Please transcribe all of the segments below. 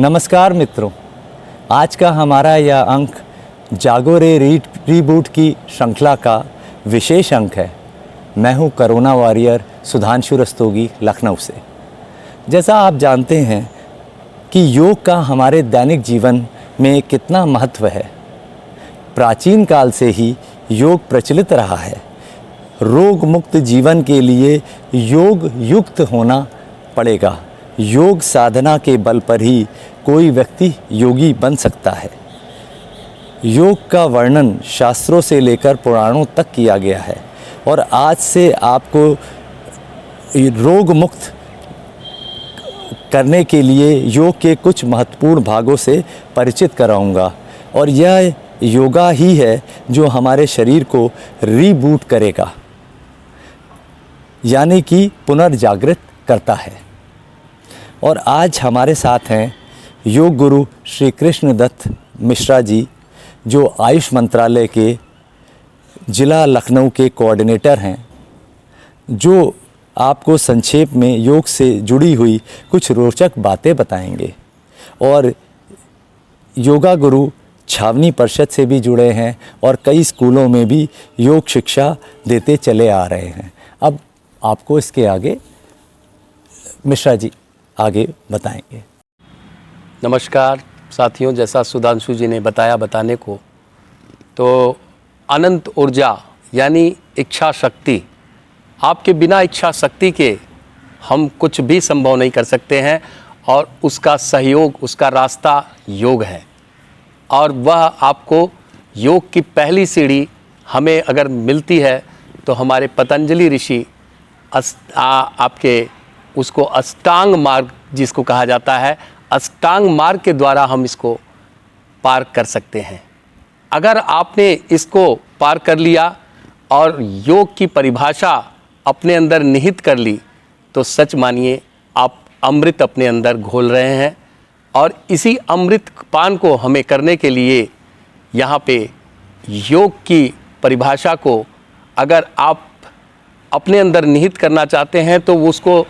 नमस्कार मित्रों, आज का हमारा यह अंक जागो रे रीबूट की श्रृंखला का विशेष अंक है। मैं हूं कोरोना वॉरियर सुधांशु रस्तोगी, लखनऊ से। जैसा आप जानते हैं कि योग का हमारे दैनिक जीवन में कितना महत्व है। प्राचीन काल से ही योग प्रचलित रहा है। रोग मुक्त जीवन के लिए योग युक्त होना पड़ेगा। योग साधना के बल पर ही कोई व्यक्ति योगी बन सकता है। योग का वर्णन शास्त्रों से लेकर पुराणों तक किया गया है और आज से आपको रोग मुक्त करने के लिए योग के कुछ महत्वपूर्ण भागों से परिचित कराऊंगा और यह योगा ही है जो हमारे शरीर को रीबूट करेगा, यानी कि पुनर्जागृत करता है। और आज हमारे साथ हैं योग गुरु श्री कृष्ण दत्त मिश्रा जी, जो आयुष मंत्रालय के ज़िला लखनऊ के कोऑर्डिनेटर हैं, जो आपको संक्षेप में योग से जुड़ी हुई कुछ रोचक बातें बताएंगे। और योगा गुरु छावनी परिषद से भी जुड़े हैं और कई स्कूलों में भी योग शिक्षा देते चले आ रहे हैं। अब आपको इसके आगे मिश्रा जी आगे बताएंगे। नमस्कार साथियों, जैसा सुधांशु जी ने बताने को, तो अनंत ऊर्जा यानी इच्छा शक्ति, आपके बिना इच्छा शक्ति के हम कुछ भी संभव नहीं कर सकते हैं और उसका सहयोग, उसका रास्ता योग है। और वह आपको योग की पहली सीढ़ी हमें अगर मिलती है तो हमारे पतंजलि ऋषि आपके उसको अष्टांग मार्ग जिसको कहा जाता है, अष्टांग मार्ग के द्वारा हम इसको पार कर सकते हैं। अगर आपने इसको पार कर लिया और योग की परिभाषा अपने अंदर निहित कर ली तो सच मानिए आप अमृत अपने अंदर घोल रहे हैं। और इसी अमृत पान को हमें करने के लिए यहाँ पे योग की परिभाषा को अगर आप अपने अंदर निहित करना चाहते हैं तो उसको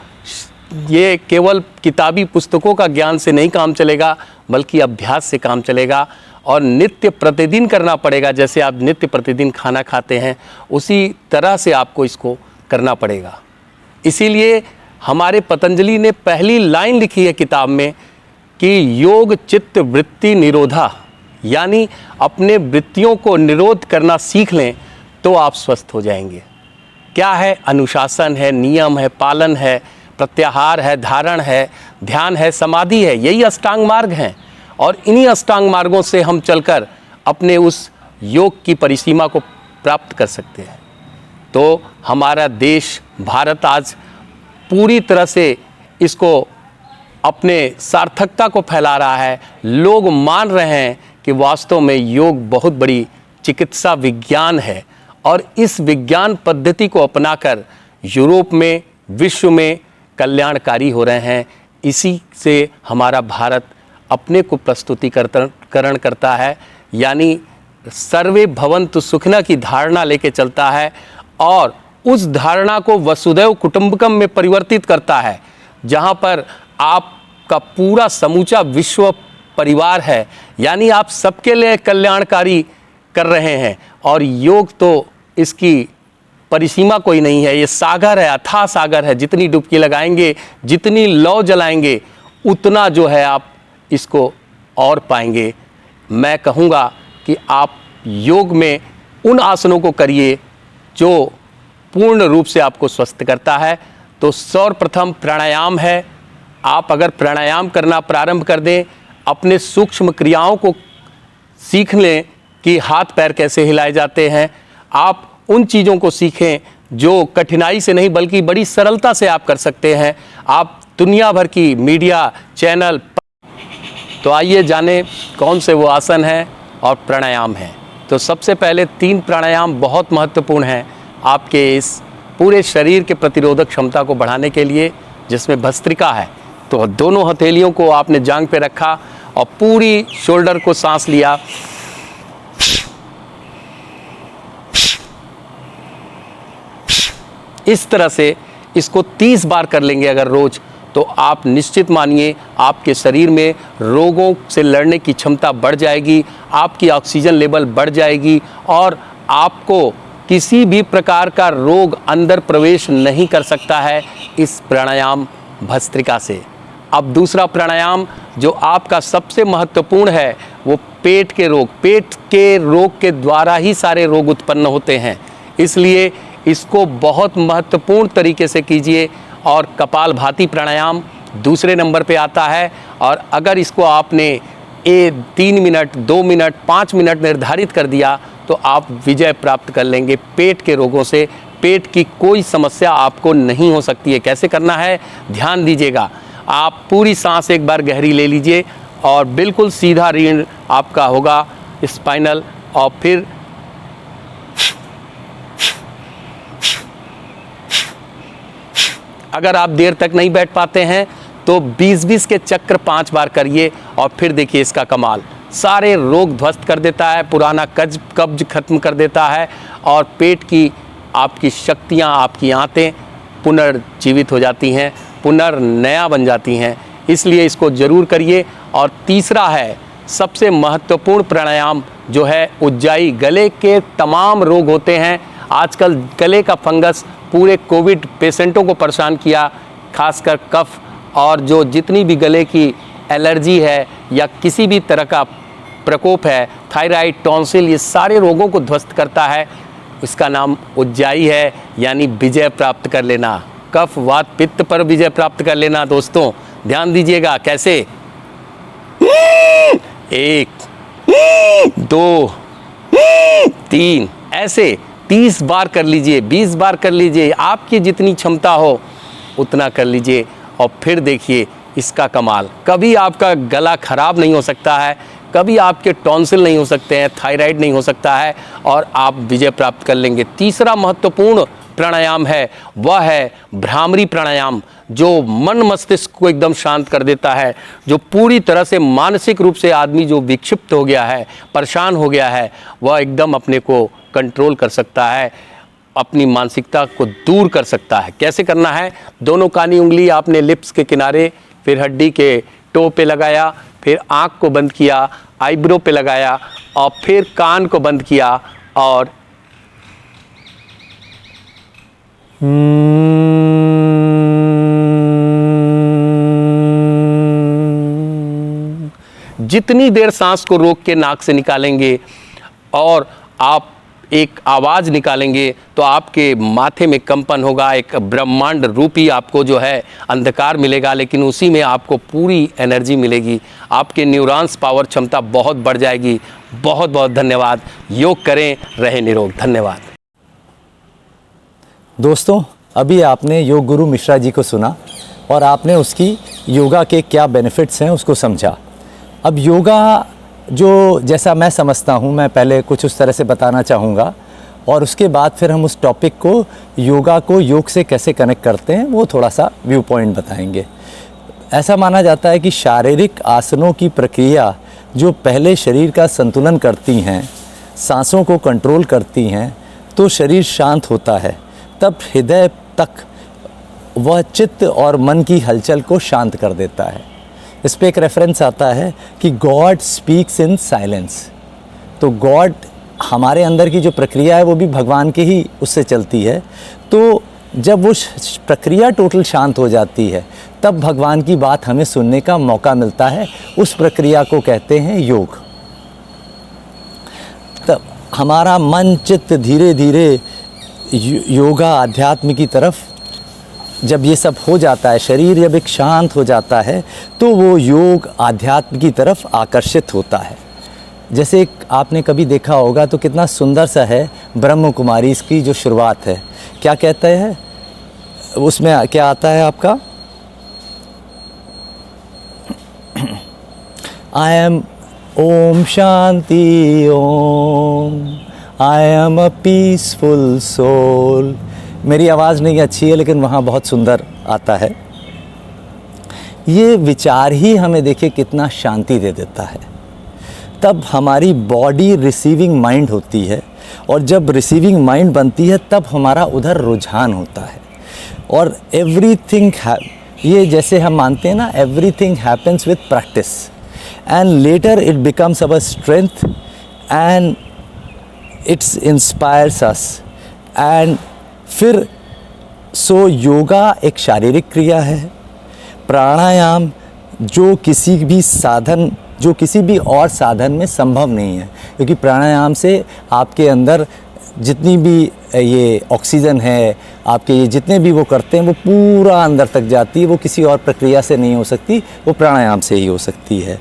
ये केवल किताबी पुस्तकों का ज्ञान से नहीं काम चलेगा, बल्कि अभ्यास से काम चलेगा और नित्य प्रतिदिन करना पड़ेगा। जैसे आप नित्य प्रतिदिन खाना खाते हैं उसी तरह से आपको इसको करना पड़ेगा। इसीलिए हमारे पतंजलि ने पहली लाइन लिखी है किताब में कि योग चित्त वृत्ति निरोधा, यानी अपने वृत्तियों को निरोध करना सीख लें तो आप स्वस्थ हो जाएंगे। क्या है? अनुशासन है, नियम है, पालन है, प्रत्याहार है, धारण है, ध्यान है, समाधि है। यही अष्टांग मार्ग हैं और इन्हीं अष्टांग मार्गों से हम चलकर अपने उस योग की परिसीमा को प्राप्त कर सकते हैं। तो हमारा देश भारत आज पूरी तरह से इसको अपने सार्थकता को फैला रहा है। लोग मान रहे हैं कि वास्तव में योग बहुत बड़ी चिकित्सा विज्ञान है और इस विज्ञान पद्धति को अपनाकर यूरोप में, विश्व में कल्याणकारी हो रहे हैं। इसी से हमारा भारत अपने को प्रस्तुतिकरण करता है, यानी सर्वे भवन्तु सुखिनः की धारणा लेके चलता है और उस धारणा को वसुधैव कुटुंबकम में परिवर्तित करता है, जहाँ पर आपका पूरा समूचा विश्व परिवार है, यानी आप सबके लिए कल्याणकारी कर रहे हैं। और योग तो इसकी परिसीमा कोई नहीं है, ये सागर है, अथाह सागर है। जितनी डुबकी लगाएंगे, जितनी लौ जलाएंगे, उतना जो है आप इसको और पाएंगे। मैं कहूँगा कि आप योग में उन आसनों को करिए जो पूर्ण रूप से आपको स्वस्थ करता है। तो सर्वप्रथम प्राणायाम है। आप अगर प्राणायाम करना प्रारंभ कर दें, अपने सूक्ष्म क्रियाओं को सीख लें कि हाथ पैर कैसे हिलाए जाते हैं, आप उन चीज़ों को सीखें जो कठिनाई से नहीं बल्कि बड़ी सरलता से आप कर सकते हैं। आप दुनिया भर की मीडिया चैनल, तो आइए जाने कौन से वो आसन हैं और प्राणायाम हैं। तो सबसे पहले 3 प्राणायाम बहुत महत्वपूर्ण हैं आपके इस पूरे शरीर के प्रतिरोधक क्षमता को बढ़ाने के लिए, जिसमें भस्त्रिका है। तो दोनों हथेलियों को आपने जांघ पे रखा और पूरी शोल्डर को सांस लिया। इस तरह से इसको 30 बार कर लेंगे अगर रोज, तो आप निश्चित मानिए आपके शरीर में रोगों से लड़ने की क्षमता बढ़ जाएगी, आपकी ऑक्सीजन लेवल बढ़ जाएगी और आपको किसी भी प्रकार का रोग अंदर प्रवेश नहीं कर सकता है इस प्राणायाम भस्त्रिका से। अब दूसरा प्राणायाम जो आपका सबसे महत्वपूर्ण है वो पेट के रोग के द्वारा ही सारे रोग उत्पन्न होते हैं, इसलिए इसको बहुत महत्वपूर्ण तरीके से कीजिए। और कपालभाति प्राणायाम दूसरे नंबर पे आता है, और अगर इसको आपने 3 मिनट 2 मिनट 5 मिनट निर्धारित कर दिया तो आप विजय प्राप्त कर लेंगे पेट के रोगों से। पेट की कोई समस्या आपको नहीं हो सकती है। कैसे करना है ध्यान दीजिएगा। आप पूरी सांस एक बार गहरी ले लीजिए और बिल्कुल सीधा रीढ़ आपका होगा स्पाइनल, और फिर अगर आप देर तक नहीं बैठ पाते हैं तो 20-20 के चक्र 5 बार करिए और फिर देखिए इसका कमाल। सारे रोग ध्वस्त कर देता है, पुराना कब्ज खत्म कर देता है और पेट की आपकी शक्तियाँ, आपकी आंतें पुनर्जीवित हो जाती हैं, पुनर्नया बन जाती हैं। इसलिए इसको ज़रूर करिए। और तीसरा है सबसे महत्वपूर्ण प्राणायाम जो है उज्जाई। गले के तमाम रोग होते हैं, आजकल गले का फंगस पूरे कोविड पेशेंटों को परेशान किया, खासकर कफ और जो जितनी भी गले की एलर्जी है या किसी भी तरह का प्रकोप है, थायराइड, टॉन्सिल, ये सारे रोगों को ध्वस्त करता है। इसका नाम उज्जाई है, यानी विजय प्राप्त कर लेना, कफ वात पित्त पर विजय प्राप्त कर लेना। दोस्तों ध्यान दीजिएगा कैसे, 1 2 3 ऐसे 30 बार कर लीजिए, 20 बार कर लीजिए, आपकी जितनी क्षमता हो उतना कर लीजिए और फिर देखिए इसका कमाल। कभी आपका गला खराब नहीं हो सकता है, कभी आपके टॉन्सिल नहीं हो सकते हैं, थायराइड नहीं हो सकता है और आप विजय प्राप्त कर लेंगे। तीसरा महत्वपूर्ण प्राणायाम है वह है भ्रामरी प्राणायाम, जो मन मस्तिष्क को एकदम शांत कर देता है, जो पूरी तरह से मानसिक रूप से आदमी जो विक्षिप्त हो गया है, परेशान हो गया है, वह एकदम अपने को कंट्रोल कर सकता है, अपनी मानसिकता को दूर कर सकता है। कैसे करना है, दोनों कानी उंगली आपने लिप्स के किनारे, फिर हड्डी के टो पे लगाया, फिर आँख को बंद किया, आईब्रो पे लगाया और फिर कान को बंद किया और जितनी देर सांस को रोक के नाक से निकालेंगे और आप एक आवाज़ निकालेंगे तो आपके माथे में कंपन होगा, एक ब्रह्मांड रूपी आपको जो है अंधकार मिलेगा, लेकिन उसी में आपको पूरी एनर्जी मिलेगी, आपके न्यूरॉन्स पावर क्षमता बहुत बढ़ जाएगी। बहुत बहुत धन्यवाद। योग करें, रहे निरोग। धन्यवाद। दोस्तों अभी आपने योग गुरु मिश्रा जी को सुना और आपने उसकी योगा के क्या बेनिफिट्स हैं उसको समझा। अब योगा जो जैसा मैं समझता हूँ, मैं पहले कुछ उस तरह से बताना चाहूँगा और उसके बाद फिर हम उस टॉपिक को योगा को योग से कैसे कनेक्ट करते हैं वो थोड़ा सा व्यू पॉइंट बताएंगे। ऐसा माना जाता है कि शारीरिक आसनों की प्रक्रिया जो पहले शरीर का संतुलन करती हैं, सांसों को कंट्रोल करती हैं, तो शरीर शांत होता है, तब हृदय तक वह चित्त और मन की हलचल को शांत कर देता है। इस पे एक रेफरेंस आता है कि गॉड स्पीक्स इन साइलेंस। तो गॉड, हमारे अंदर की जो प्रक्रिया है वो भी भगवान के ही उससे चलती है। तो जब वो प्रक्रिया टोटल शांत हो जाती है तब भगवान की बात हमें सुनने का मौका मिलता है। उस प्रक्रिया को कहते हैं योग। तब हमारा मन चित्त धीरे धीरे योगा अध्यात्म की तरफ जब ये सब हो जाता है, शरीर जब एक शांत हो जाता है तो वो योग आध्यात्म की तरफ आकर्षित होता है। जैसे आपने कभी देखा होगा तो कितना सुंदर सा है ब्रह्म कुमारी इसकी जो शुरुआत है, क्या कहता है उसमें, क्या आता है आपका, आई एम ओम शांति ओम, I am a peaceful soul. मेरी आवाज़ नहीं अच्छी है लेकिन वहाँ बहुत सुंदर आता है। ये विचार ही हमें देखिए कितना शांति दे देता है। तब हमारी बॉडी रिसीविंग माइंड होती है और जब रिसीविंग माइंड बनती है तब हमारा उधर रुझान होता है और एवरीथिंग ये जैसे हम मानते हैं ना, everything happens with practice and later it becomes our strength and it's inspires us. And फिर सो योगा एक शारीरिक क्रिया है, प्राणायाम जो किसी भी और साधन में संभव नहीं है, क्योंकि प्राणायाम से आपके अंदर जितनी भी ये ऑक्सीजन है, आपके ये जितने भी वो करते हैं वो पूरा अंदर तक जाती है, वो किसी और प्रक्रिया से नहीं हो सकती, वो प्राणायाम से ही हो सकती है।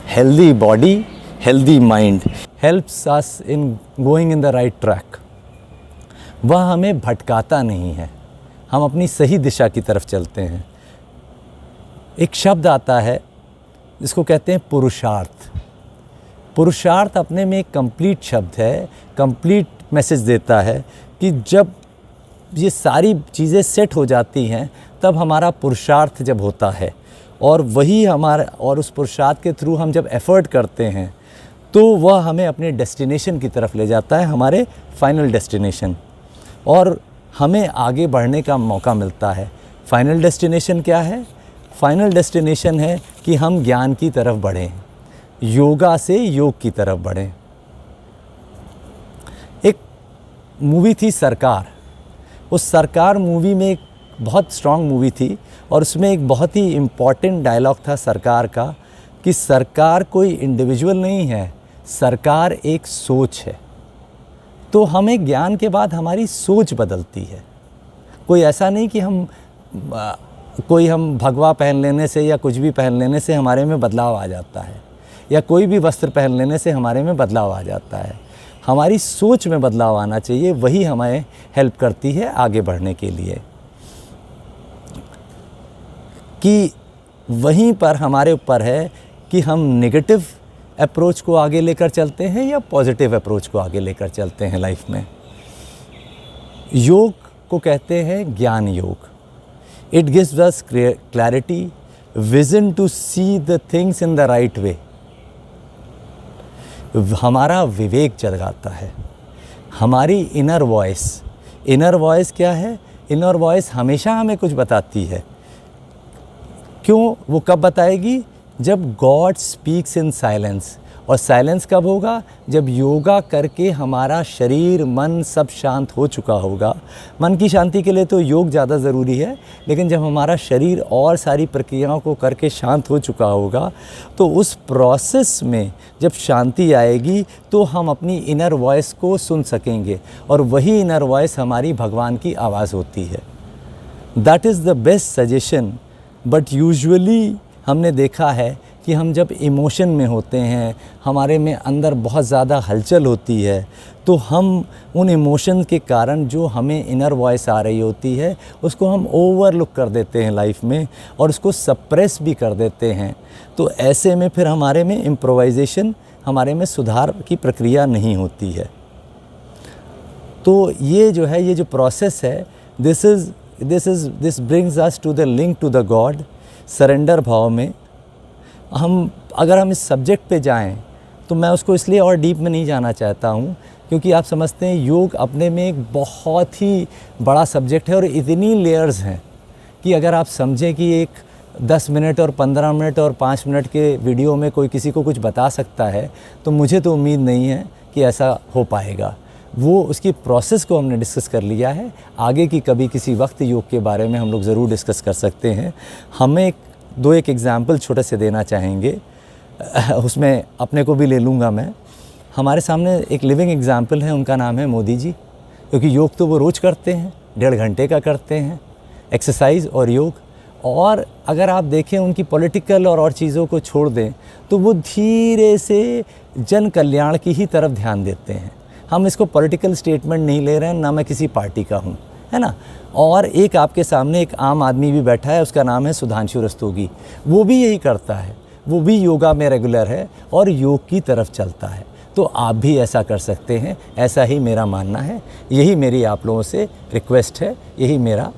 Healthy body, healthy mind helps us in going in the right track. वह हमें भटकाता नहीं है, हम अपनी सही दिशा की तरफ चलते हैं। एक शब्द आता है जिसको कहते हैं पुरुषार्थ। पुरुषार्थ अपने में एक कंप्लीट शब्द है, कंप्लीट मैसेज देता है कि जब ये सारी चीज़ें सेट हो जाती हैं तब हमारा पुरुषार्थ जब होता है, और वही हमारा, और उस पुरुषार्थ के थ्रू हम जब एफ़र्ट करते हैं तो वह हमें अपने डेस्टिनेशन की तरफ ले जाता है, हमारे फाइनल डेस्टिनेशन, और हमें आगे बढ़ने का मौका मिलता है। फाइनल डेस्टिनेशन क्या है? फाइनल डेस्टिनेशन है कि हम ज्ञान की तरफ बढ़ें, योगा से योग की तरफ बढ़ें। एक मूवी थी सरकार, उस सरकार मूवी में एक बहुत स्ट्रॉन्ग मूवी थी, और उसमें एक बहुत ही इम्पॉर्टेंट डायलॉग था सरकार का कि सरकार कोई इंडिविजुअल नहीं है, सरकार एक सोच है। तो हमें ज्ञान के बाद हमारी सोच बदलती है। कोई ऐसा नहीं कि हम भगवा पहन लेने से या कुछ भी पहन लेने से हमारे में बदलाव आ जाता है, या कोई भी वस्त्र पहन लेने से हमारे में बदलाव आ जाता है। हमारी सोच में बदलाव आना चाहिए, वही हमें हेल्प करती है आगे बढ़ने के लिए। कि वहीं पर हमारे ऊपर है कि हम नेगेटिव अप्रोच को आगे लेकर चलते हैं या पॉजिटिव अप्रोच को आगे लेकर चलते हैं लाइफ में। योग को कहते हैं ज्ञान योग। It gives us clarity, vision to see the things in the right way. हमारा विवेक जगाता है, हमारी इनर वॉइस क्या है? इनर वॉइस हमेशा हमें कुछ बताती है। क्यों? वो कब बताएगी? जब गॉड स्पीक्स इन साइलेंस। और साइलेंस कब होगा? जब योगा करके हमारा शरीर मन सब शांत हो चुका होगा। मन की शांति के लिए तो योग ज़्यादा ज़रूरी है, लेकिन जब हमारा शरीर और सारी प्रक्रियाओं को करके शांत हो चुका होगा, तो उस प्रोसेस में जब शांति आएगी तो हम अपनी इनर वॉइस को सुन सकेंगे, और वही इनर वॉइस हमारी भगवान की आवाज़ होती है। That is the best suggestion. But usually हमने देखा है कि हम जब इमोशन में होते हैं, हमारे में अंदर बहुत ज़्यादा हलचल होती है, तो हम उन इमोशन के कारण जो हमें इनर वॉइस आ रही होती है उसको हम ओवरलुक कर देते हैं लाइफ में, और उसको सप्रेस भी कर देते हैं। तो ऐसे में फिर हमारे में इम्प्रोवाइजेशन, हमारे में सुधार की प्रक्रिया नहीं होती है। तो ये जो है, ये जो प्रोसेस है, this brings us to the link to the God. Surrender भाव में अगर हम इस सब्जेक्ट पे जाएं तो मैं उसको इसलिए और डीप में नहीं जाना चाहता हूँ, क्योंकि आप समझते हैं योग अपने में एक बहुत ही बड़ा सब्जेक्ट है, और इतनी लेयर्स हैं कि अगर आप समझें कि एक 10 मिनट और 15 मिनट और 5 मिनट के वीडियो में कोई किसी को कुछ बता सकता है, तो मुझे तो उम्मीद नहीं है कि ऐसा हो पाएगा। वो उसकी प्रोसेस को हमने डिस्कस कर लिया है। आगे की कभी किसी वक्त योग के बारे में हम लोग ज़रूर डिस्कस कर सकते हैं। हमें एक एग्ज़ाम्पल छोटे से देना चाहेंगे, उसमें अपने को भी ले लूँगा मैं। हमारे सामने एक लिविंग एग्ज़ाम्पल है, उनका नाम है मोदी जी। क्योंकि योग तो वो रोज़ करते हैं, 1.5 घंटे का करते हैं एक्सरसाइज और योग। और अगर आप देखें उनकी पॉलिटिकल और चीज़ों को छोड़ दें तो वो धीरे से जन कल्याण की ही तरफ ध्यान देते हैं। हम इसको पॉलिटिकल स्टेटमेंट नहीं ले रहे हैं, ना मैं किसी पार्टी का हूँ, है ना। और एक आपके सामने एक आम आदमी भी बैठा है, उसका नाम है सुधांशु रस्तोगी। वो भी यही करता है, वो भी योगा में रेगुलर है और योग की तरफ चलता है। तो आप भी ऐसा कर सकते हैं, ऐसा ही मेरा मानना है। यही मेरी आप लोगों से रिक्वेस्ट है, यही मेरा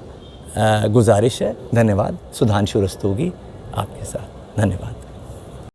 गुजारिश है। धन्यवाद। सुधांशु रस्तोगी आपके साथ। धन्यवाद।